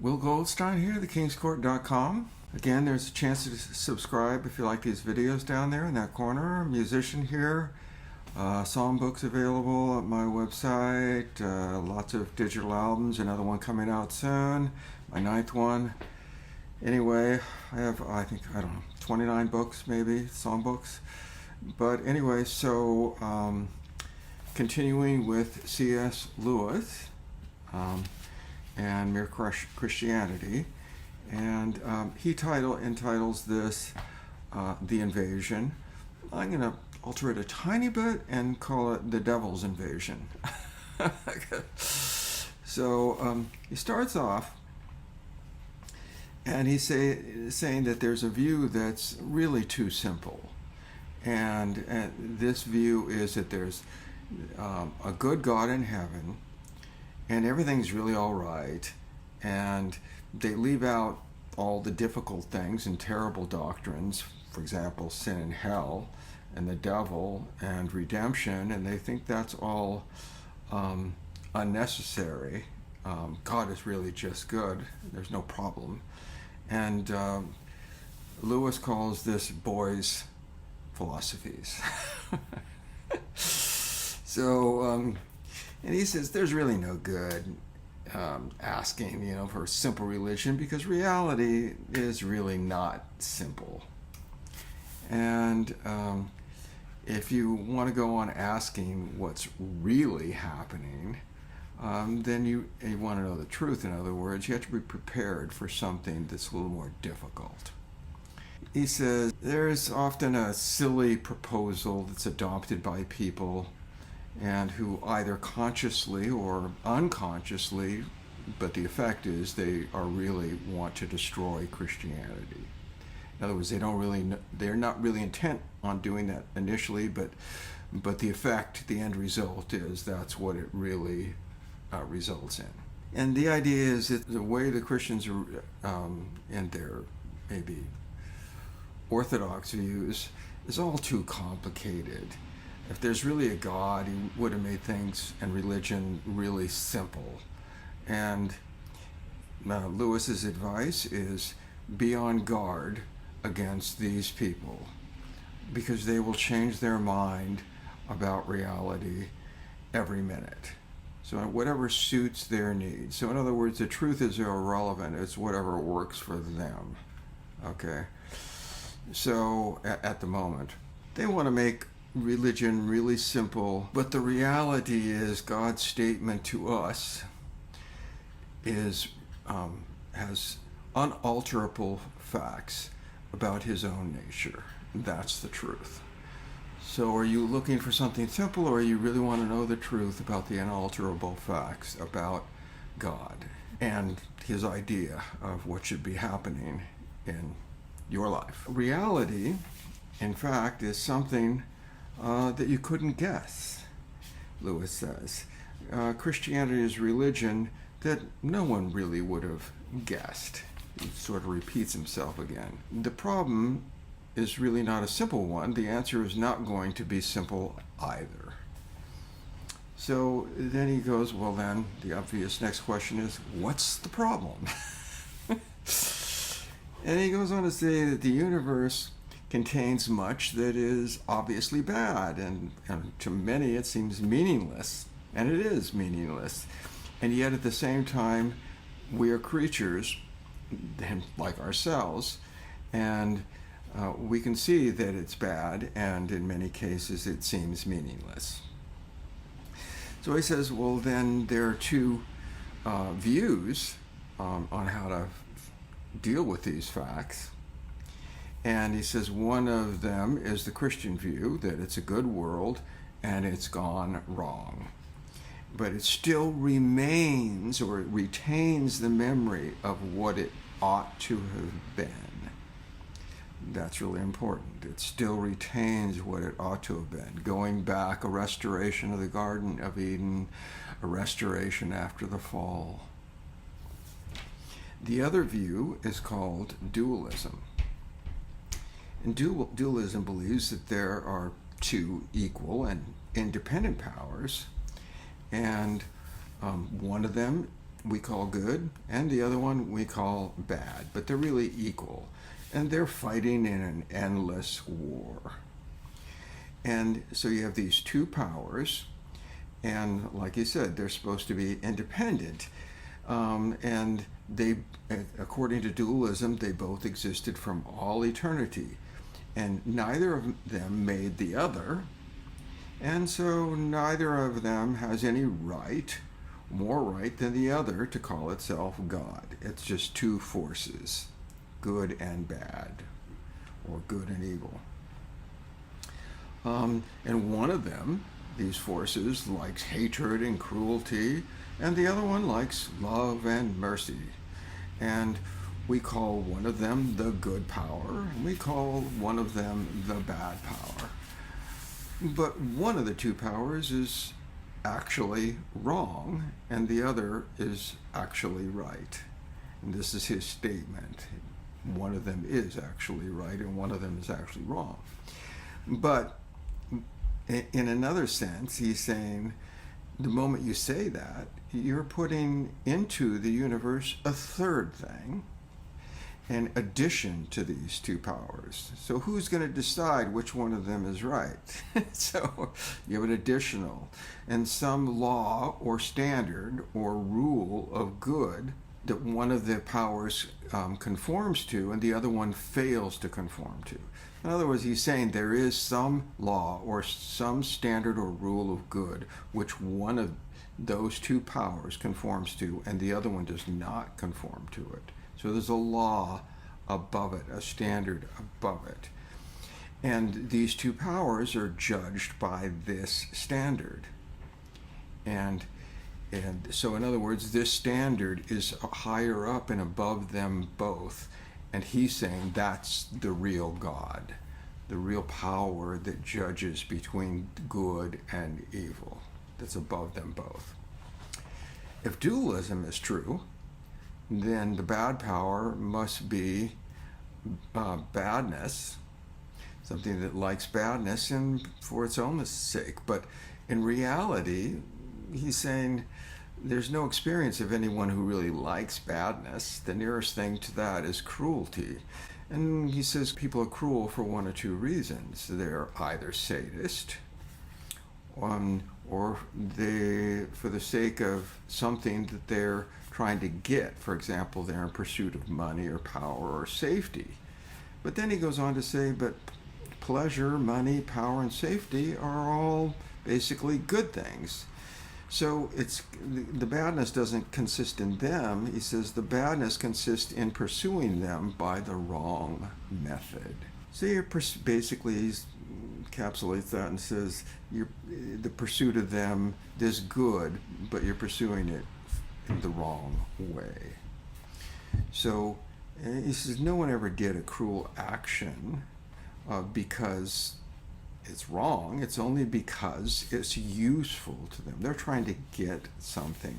Will Goldstein here, thekingscourt.com. Again, there's a chance to subscribe if you like these videos down there in that corner. I'm a musician here. Songbooks available at my website. Lots of digital albums. Another one coming out soon. My 9th one. Anyway, I have, I don't know, 29 books maybe, songbooks. But anyway, so continuing with C.S. Lewis and Mere Christianity. And he entitles this The Invasion. I'm going to alter it a tiny bit and call it The Devil's Invasion. So he starts off and he's saying that there's a view that's really too simple. And this view is that there's a good God in heaven and everything's really all right, and they leave out all the difficult things and terrible doctrines, for example, sin and hell and the devil and redemption, and they think that's all unnecessary. God is really just good. There's no problem. And Lewis calls this boys' philosophies. So, and he says there's really no good asking, for simple religion, because reality is really not simple. And if you want to go on asking what's really happening, then you want to know the truth. In other words, you have to be prepared for something that's a little more difficult. He says there's often a silly proposal that's adopted by people and who either consciously or unconsciously, but the effect is they are really want to destroy Christianity. In other words, they're not really intent on doing that initially, but the effect, the end result is that's what it really results in. And the idea is that the way the Christians are in their maybe orthodox views is all too complicated. If there's really a God, he would have made things and religion really simple. And Lewis's advice is be on guard against these people, because they will change their mind about reality every minute. So whatever suits their needs. So in other words, the truth is irrelevant. It's whatever works for them. Okay? So at the moment, they want to make religion really simple, but the reality is God's statement to us is has unalterable facts about his own nature. That's the truth. So are you looking for something simple, or you really want to know the truth about the unalterable facts about God and his idea of what should be happening in your life? Reality, in fact, is something that you couldn't guess, Lewis says. Christianity is religion that no one really would have guessed. He sort of repeats himself again. The problem is really not a simple one. The answer is not going to be simple either. So then he goes, well then, the obvious next question is, what's the problem? And he goes on to say that the universe contains much that is obviously bad, and to many it seems meaningless, and it is meaningless. And yet at the same time, we are creatures like ourselves, and we can see that it's bad, and in many cases it seems meaningless. So he says, well then there are two views on how to deal with these facts. And he says one of them is the Christian view, that it's a good world and it's gone wrong. But it still remains, or it retains the memory of what it ought to have been. That's really important. It still retains what it ought to have been. Going back, a restoration of the Garden of Eden, a restoration after the fall. The other view is called dualism. And dualism believes that there are two equal and independent powers, and one of them we call good, and the other one we call bad, but they're really equal. And they're fighting in an endless war. And so you have these two powers, and like you said, they're supposed to be independent. And they, according to dualism, they both existed from all eternity. And neither of them made the other. And so neither of them has any right, more right than the other, to call itself God. It's just two forces, good and bad, or good and evil. And one of them, these forces, likes hatred and cruelty, and the other one likes love and mercy. And we call one of them the good power, and we call one of them the bad power. But one of the two powers is actually wrong, and the other is actually right. And this is his statement. One of them is actually right, and one of them is actually wrong. But in another sense, he's saying the moment you say that, you're putting into the universe a third thing, in addition to these two powers. So who's going to decide which one of them is right? So you have an additional, and some law or standard or rule of good that one of the powers conforms to and the other one fails to conform to. In other words, he's saying there is some law or some standard or rule of good which one of those two powers conforms to and the other one does not conform to it. So there's a law above it, a standard above it. And these two powers are judged by this standard. And so in other words, this standard is higher up and above them both. And he's saying that's the real God, the real power that judges between good and evil, that's above them both. If dualism is true, then the bad power must be badness, something that likes badness and for its own sake. But in reality, he's saying there's no experience of anyone who really likes badness. The nearest thing to that is cruelty. And he says people are cruel for one or two reasons. They're either sadist, or they, for the sake of something that they're trying to get. For example, they're in pursuit of money or power or safety. But then he goes on to say, but pleasure, money, power, and safety are all basically good things. So it's the badness doesn't consist in them. He says the badness consists in pursuing them by the wrong method. So you're basically he encapsulates that and says the pursuit of them is good, but you're pursuing it in the wrong way. So he says no one ever did a cruel action because it's wrong. It's only because it's useful to them. They're trying to get something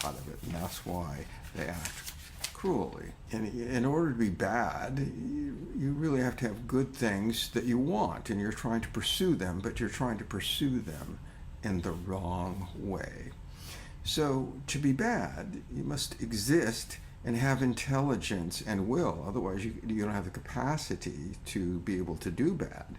out of it, and that's why they act cruelly. And in order to be bad, you really have to have good things that you want, and you're trying to pursue them, but you're trying to pursue them in the wrong way. So to be bad, you must exist and have intelligence and will. Otherwise, you don't have the capacity to be able to do bad.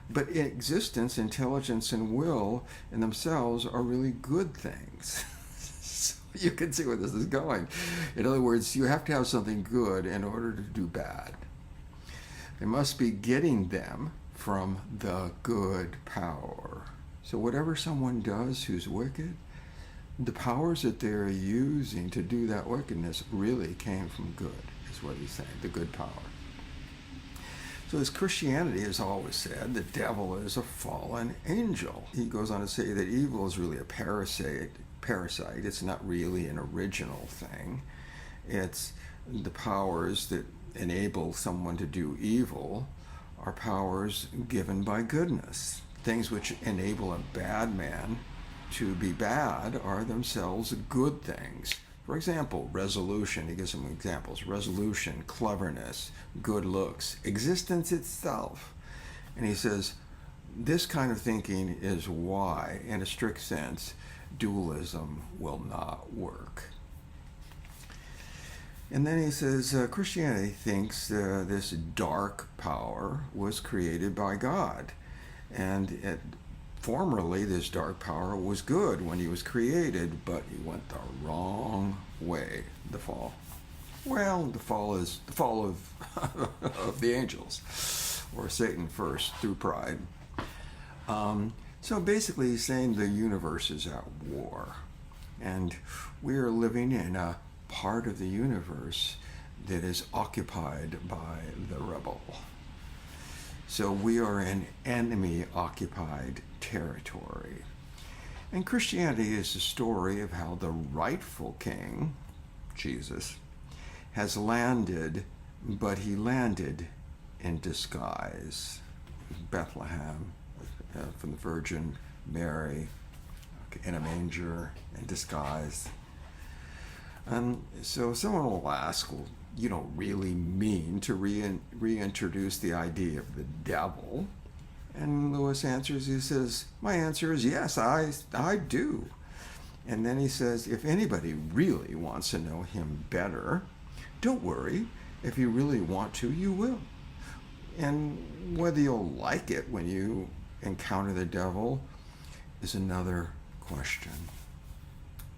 But existence, intelligence, and will in themselves are really good things. So you can see where this is going. In other words, you have to have something good in order to do bad. They must be getting them from the good power. So whatever someone does who's wicked, the powers that they're using to do that wickedness really came from good, is what he's saying, the good power. So as Christianity has always said, the devil is a fallen angel. He goes on to say that evil is really a parasite. It's not really an original thing. It's the powers that enable someone to do evil are powers given by goodness. Things which enable a bad man to be bad are themselves good things. For example, resolution. He gives some examples. Resolution, cleverness, good looks, existence itself. And he says, this kind of thinking is why, in a strict sense, dualism will not work. And then he says Christianity thinks this dark power was created by God. And formerly, this dark power was good when he was created, but he went the wrong way, the fall. Well, the fall is the fall of, of the angels, or Satan first, through pride. So basically, he's saying the universe is at war. And we are living in a part of the universe that is occupied by the rebel. So we are in enemy-occupied territory. And Christianity is the story of how the rightful king, Jesus, has landed, but he landed in disguise. Bethlehem, from the Virgin Mary, in a manger, in disguise. And so someone will ask, well, you don't really mean to reintroduce the idea of the devil? And Lewis answers, he says, my answer is yes, I do. And then he says, if anybody really wants to know him better, don't worry. If you really want to, you will. And whether you'll like it when you encounter the devil is another question.